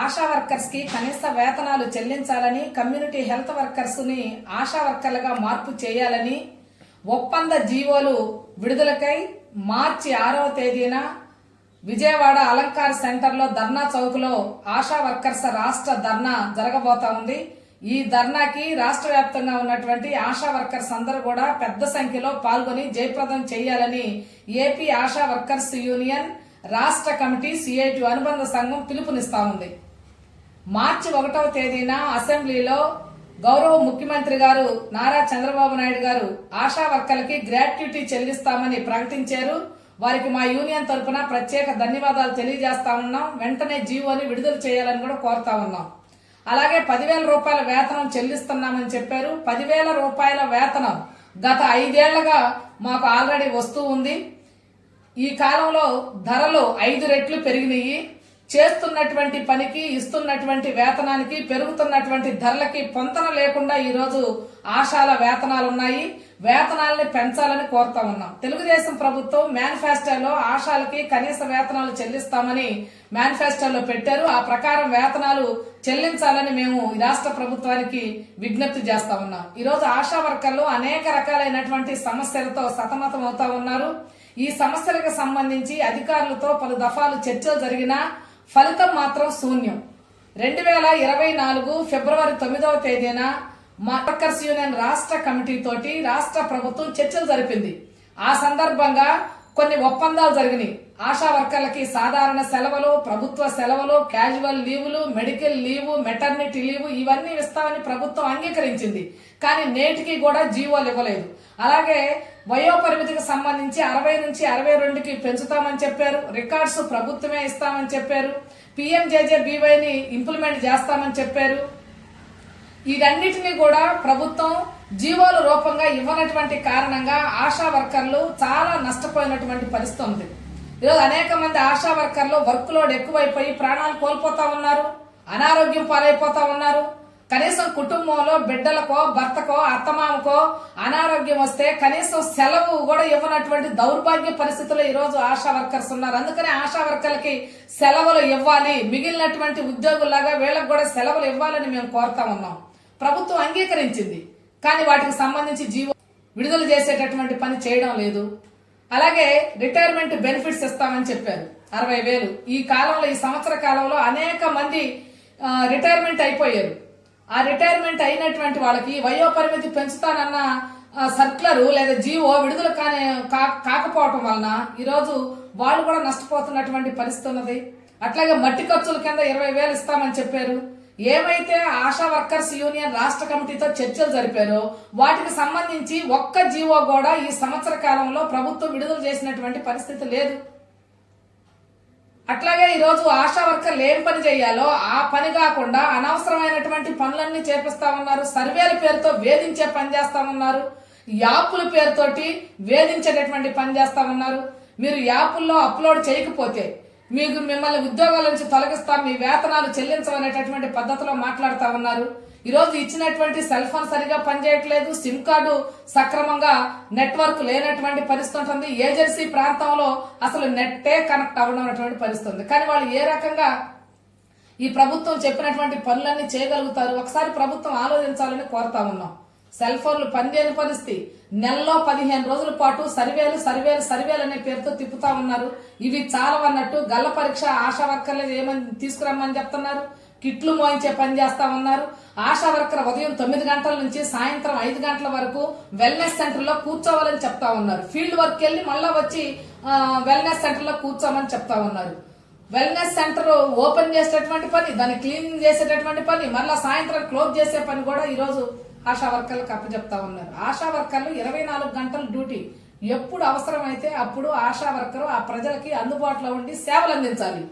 ASHA workers కి కనీస వేతనాలు చెల్లించాలని, కమ్యూనిటీ హెల్త్ వర్కర్స్ ని ఆశా వర్కర్లుగా మార్పు చేయాలని ఒప్పంద జీవోలు విడుదలకై మార్చి 6వ తేదీన విజయవాడ అలంకార్ సెంటర్లో ధర్నా చౌక్లో ఆశా వర్కర్స్ రాష్ట్ర ధర్నా జరగబోతా ఉంది. ఈ ధర్నాకి రాష్ట్ర వ్యాప్తంగా ఉన్నటువంటి ఆశా వర్కర్స్ అందరూ కూడా పెద్ద సంఖ్యలో పాల్గొని జయప్రదం చేయాలని ఏపీ ఆశా వర్కర్స్ యూనియన్ రాష్ట్ర కమిటీ సిఐటి అనుబంధ సంఘం పిలుపునిస్తా ఉంది. మార్చి 1వ తేదీన అసెంబ్లీలో గౌరవ ముఖ్యమంత్రి గారు నారా చంద్రబాబు నాయుడు గారు ఆశా వర్కర్లకి గ్రాట్యుటీ చెల్లిస్తామని ప్రకటించారు. వారికి మా యూనియన్ తరఫున ప్రత్యేక ధన్యవాదాలు తెలియజేస్తా ఉన్నాం. వెంటనే జీవోని విడుదల చేయాలని కూడా కోరుతా ఉన్నాం. అలాగే 10,000 రూపాయల వేతనం చెల్లిస్తున్నామని చెప్పారు. 10,000 రూపాయల వేతనం గత 5 ఏళ్లుగా మాకు ఆల్రెడీ వస్తూ ఉంది. ఈ కాలంలో ధరలు 5 రెట్లు పెరిగినాయి. చేస్తున్నటువంటి పనికి, ఇస్తున్నటువంటి వేతనానికి, పెరుగుతున్నటువంటి ధరలకి పొంతన లేకుండా ఈరోజు ఆశాల వేతనాలు ఉన్నాయి. వేతనాలని పెంచాలని కోరుతా ఉన్నాం. తెలుగుదేశం ప్రభుత్వం మేనిఫెస్టోలో ఆశాలకి కనీస వేతనాలు చెల్లిస్తామని మేనిఫెస్టోలో పెట్టారు. ఆ ప్రకారం వేతనాలు చెల్లించాలని మేము రాష్ట్ర ప్రభుత్వానికి విజ్ఞప్తి చేస్తా ఉన్నాం. ఈరోజు ఆశా వర్కర్లు అనేక రకాలైనటువంటి సమస్యలతో సతమతం అవుతా ఉన్నారు. ఈ సమస్యలకు సంబంధించి అధికారులతో పలు దఫాలు చర్చలు జరిగినా ఫలితం మాత్రం శూన్యం. 2024 ఫిబ్రవరి 9వ తేదీన వర్కర్స్ యూనియన్ రాష్ట్ర కమిటీ తోటి రాష్ట్ర ప్రభుత్వం చర్చలు జరిపింది. ఆ సందర్భంగా కొన్ని ఒప్పందాలు జరిగినాయి. ఆశా వర్కర్లకి సాధారణ సెలవులు, ప్రభుత్వ సెలవులు, క్యాజువల్ లీవులు, మెడికల్ లీవు, మెటర్నిటీ లీవు ఇవన్నీ ఇస్తామని ప్రభుత్వం అంగీకరించింది. కానీ నేటికి కూడా జీవోలు ఇవ్వలేదు. అలాగే వయోపరిమితికి సంబంధించి 60 నుంచి 62కి పెంచుతామని చెప్పారు. రికార్డ్స్ ప్రభుత్వమే ఇస్తామని చెప్పారు. PMJJBYని ఇంప్లిమెంట్ చేస్తామని చెప్పారు. వీటన్నిటినీ కూడా ప్రభుత్వం జీవోల రూపంగా ఇవ్వనటువంటి కారణంగా ఆశా వర్కర్లు చాలా నష్టపోయినటువంటి పరిస్థితి ఉంది. ఈరోజు అనేక మంది ఆశా వర్కర్లు వర్క్ లోడ్ ఎక్కువైపోయి ప్రాణాలు కోల్పోతా ఉన్నారు, అనారోగ్యం పాలైపోతా ఉన్నారు. కనీసం కుటుంబంలో బిడ్డలకో, భర్తకో, అత్తమామకో అనారోగ్యం వస్తే కనీసం సెలవు కూడా ఇవ్వనటువంటి దౌర్భాగ్య పరిస్థితుల్లో ఈరోజు ఆశా వర్కర్స్ ఉన్నారు. అందుకనే ఆశా వర్కర్లకి సెలవులు ఇవ్వాలి, మిగిలినటువంటి ఉద్యోగుల్లాగా వీళ్ళకి కూడా సెలవులు ఇవ్వాలని మేము కోరుతా ఉన్నాం. ప్రభుత్వం అంగీకరించింది, కానీ వాటికి సంబంధించి జీవో విడుదల చేసేటటువంటి పని చేయడం లేదు. అలాగే రిటైర్మెంట్ బెనిఫిట్స్ ఇస్తామని చెప్పారు 60,000. ఈ కాలంలో, ఈ సంవత్సర కాలంలో అనేక మంది రిటైర్మెంట్ అయిపోయారు. ఆ రిటైర్మెంట్ అయినటువంటి వాళ్ళకి వయోపరిమితి పెంచుతానన్న సర్క్యులర్ లేదా జీవో విడుదల కాకపోవటం వలన ఈరోజు వాళ్ళు కూడా నష్టపోతున్నటువంటి పరిస్థితి ఉన్నది. అట్లాగే మట్టి ఖర్చుల కింద 20,000 ఇస్తామని చెప్పారు. ఏమైతే ఆశా వర్కర్స్ యూనియన్ రాష్ట్ర కమిటీతో చర్చలు జరిపారో వాటికి సంబంధించి ఒక్క జీవో కూడా ఈ సంవత్సర కాలంలో ప్రభుత్వం విడుదల చేసినటువంటి పరిస్థితి లేదు. అట్లాగే ఈరోజు ఆశా వర్కర్లు ఏం పని చేయాలో ఆ పని కాకుండా అనవసరమైనటువంటి పనులన్నీ చేపిస్తా ఉన్నారు. సర్వేల పేరుతో వేధించే పని చేస్తా ఉన్నారు. యాప్ల పేరుతోటి వేధించేటటువంటి పని చేస్తా ఉన్నారు. మీరు యాప్ల్లో అప్లోడ్ చేయకపోతే మిమ్మల్ని ఉద్యోగాల నుంచి తొలగిస్తాం, మీ వేతనాలు చెల్లించమనేటటువంటి పద్ధతిలో మాట్లాడుతా ఉన్నారు. ఈరోజు ఇచ్చినటువంటి సెల్ ఫోన్ సరిగా పనిచేయట్లేదు, సిమ్ కార్డు సక్రమంగా నెట్వర్క్ లేనటువంటి పరిస్థితి ఉంటుంది. ఏజెన్సీ ప్రాంతంలో అసలు నెట్టే కనెక్ట్ అవ్వడం పరిస్థితి ఉంది. కానీ వాళ్ళు ఏ రకంగా ఈ ప్రభుత్వం చెప్పినటువంటి పనులన్నీ చేయగలుగుతారు? ఒకసారి ప్రభుత్వం ఆలోచించాలని కోరుతా ఉన్నాం. సెల్ ఫోన్లు పనిచేయని పరిస్థితి. నెలలో 15 రోజుల పాటు సర్వేలు అనే పేరుతో తిప్పుతా ఉన్నారు. ఇవి చాలవన్నట్టు గల్ల పరీక్ష ఆశా వర్కర్లు ఏమని తీసుకురమ్మని చెప్తున్నారు. కిట్లు మోయించే పని చేస్తా ఉన్నారు. ఆశా వర్కర్ ఉదయం 9 గంటల నుంచి సాయంత్రం 5 గంటల వరకు వెల్నెస్ సెంటర్ లో కూర్చోవాలని చెప్తా ఉన్నారు. ఫీల్డ్ వర్క్ వెళ్ళి మళ్ళా వచ్చి వెల్నెస్ సెంటర్ లో కూర్చోమని చెప్తా ఉన్నారు. వెల్నెస్ సెంటర్ ఓపెన్ చేసేటటువంటి పని, దాన్ని క్లీనింగ్ చేసేటటువంటి పని, మళ్ళా సాయంత్రం క్లోజ్ చేసే పని కూడా ఈరోజు ఆశా వర్కర్లకు అప్పచెప్తా ఉన్నారు. ఆశా వర్కర్లు 24 గంటల డ్యూటీ, ఎప్పుడు అవసరమైతే అప్పుడు ఆశా వర్కర్ ఆ ప్రజలకి అందుబాటులో ఉండి సేవలు అందించాలి.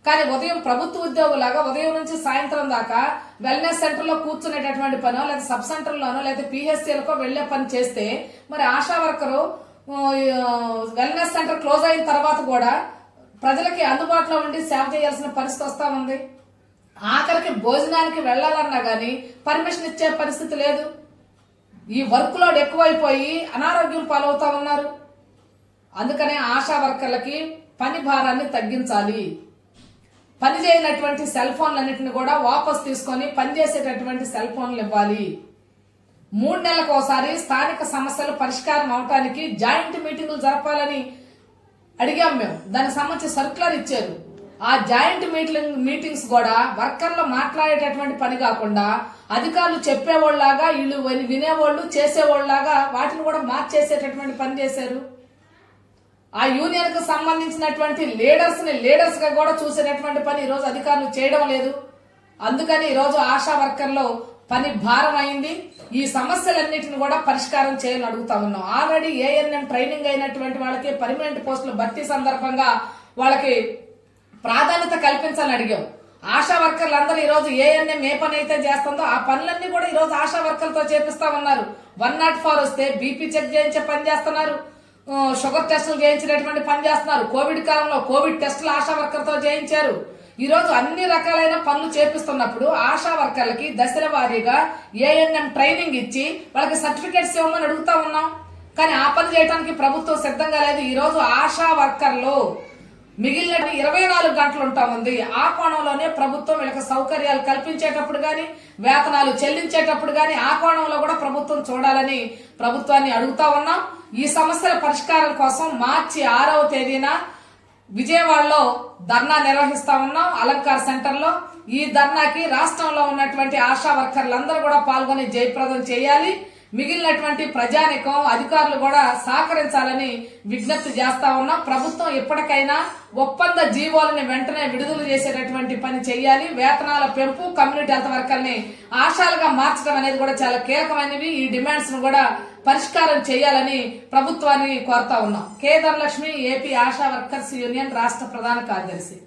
కానీ ఉదయం ప్రభుత్వ ఉద్యోగులాగా ఉదయం నుంచి సాయంత్రం దాకా వెల్నెస్ సెంటర్ లో కూర్చునేటటువంటి పనో లేదా సబ్ సెంటర్ లోనో లేదా PHCలకో వెళ్లే పని చేస్తే మరి ASHA worker wellness centre close అయిన తర్వాత కూడా ప్రజలకి అందుబాటులో ఉండి సేవ చేయాల్సిన పరిస్థితి వస్తా ఉంది. ఆఖరికి భోజనానికి వెళ్లాలన్నా గానీ పర్మిషన్ ఇచ్చే పరిస్థితి లేదు. ఈ వర్క్ లోడ్ ఎక్కువైపోయి అనారోగ్యం పాలవుతా ఉన్నారు. అందుకనే ఆశా వర్కర్లకి పని భారాన్ని తగ్గించాలి. పని చేయనటువంటి సెల్ ఫోన్లన్నింటిని కూడా వాపసు తీసుకొని పనిచేసేటటువంటి సెల్ ఫోన్లు ఇవ్వాలి. 3 నెలలకు ఒకసారి స్థానిక సమస్యలు పరిష్కారం అవటానికి జాయింట్ మీటింగులు జరపాలని అడిగాం మేము. దానికి సంబంధించి సర్క్యులర్ ఇచ్చారు. ఆ జాయింట్ మీటింగ్స్ కూడా వర్కర్లు మాట్లాడేటటువంటి పని కాకుండా అధికారులు చెప్పేవాళ్ళలాగా వీళ్ళు వినేవాళ్ళు చేసేవాళ్ళలాగా వాటిని కూడా మార్చేసేటటువంటి పని చేశారు. ఆ యూనియన్ కు సంబంధించినటువంటి లీడర్స్ గా కూడా చూసేటటువంటి పని ఈ రోజు అధికారులు చేయడం లేదు. అందుకని ఈ రోజు ఆశా వర్కర్లో పని భారం అయింది. ఈ సమస్యలన్నిటిని కూడా పరిష్కారం చేయాలని అడుగుతా ఉన్నాం. ఆల్రెడీ ఏఎన్ఎం ట్రైనింగ్ అయినటువంటి వాళ్ళకి పర్మనెంట్ పోస్టుల భర్తీ సందర్భంగా వాళ్ళకి ప్రాధాన్యత కల్పించాలని అడిగాం. ఆశా వర్కర్లు ఈ రోజు ఏఎన్ఎం ఏ పని అయితే చేస్తుందో ఆ పనులన్నీ కూడా ఈ రోజు ఆశా వర్కర్లతో చేపిస్తామన్నారు. 104 వస్తే బీపీ చెక్ చేయించే పని చేస్తున్నారు, షుగర్ టెస్టులు చేయించినటువంటి పని చేస్తున్నారు. కోవిడ్ కాలంలో కోవిడ్ టెస్టులు ఆశా వర్కర్తో చేయించారు. ఈ రోజు అన్ని రకాలైన పనులు చేపిస్తున్నప్పుడు ఆశా వర్కర్లకి దశల వారీగా ఏఎన్ఎం ట్రైనింగ్ ఇచ్చి వాళ్ళకి సర్టిఫికేట్స్ ఇవ్వమని అడుగుతా ఉన్నాం. కానీ ఆ పని చేయడానికి ప్రభుత్వం సిద్ధంగా లేదు. ఈ రోజు ఆశా వర్కర్లు మిగిలిన 24 గంటలు ఉంటా ఉంది. ఆ కోణంలోనే ప్రభుత్వం వీళ్ళకి సౌకర్యాలు కల్పించేటప్పుడు గాని వేతనాలు చెల్లించేటప్పుడు గాని ఆ కోణంలో కూడా ప్రభుత్వం చూడాలని ప్రభుత్వాన్ని అడుగుతా ఉన్నాం. ఈ సమస్యల పరిష్కారం కోసం మార్చి 6వ తేదీన విజయవాడలో ధర్నా నిర్వహిస్తా ఉన్నాం అలంకార్ సెంటర్ లో. ఈ ధర్నాకి రాష్ట్రంలో ఉన్నటువంటి ఆశా వర్కర్లందరూ కూడా పాల్గొని జయప్రదం చేయాలి. మిగిలినటువంటి ప్రజానికం అధికారులు కూడా సహకరించాలని విజ్ఞప్తి చేస్తా ఉన్నాం. ప్రభుత్వం ఎప్పటికైనా ఒప్పంద జీవోలను వెంటనే విడుదల చేసేటటువంటి పని చేయాలి. వేతనాల పెంపు, కమ్యూనిటీ హెల్త్ వర్కర్ని ఆశాలుగా మార్చడం అనేది కూడా చాలా కీలకమైనవి. ఈ డిమాండ్స్ ను కూడా పరిష్కారం చేయాలని ప్రభుత్వాన్ని కోరుతా ఉన్నాం. K Dhanalakshmi, AP Asha workers union రాష్ట్ర ప్రధాన కార్యదర్శి.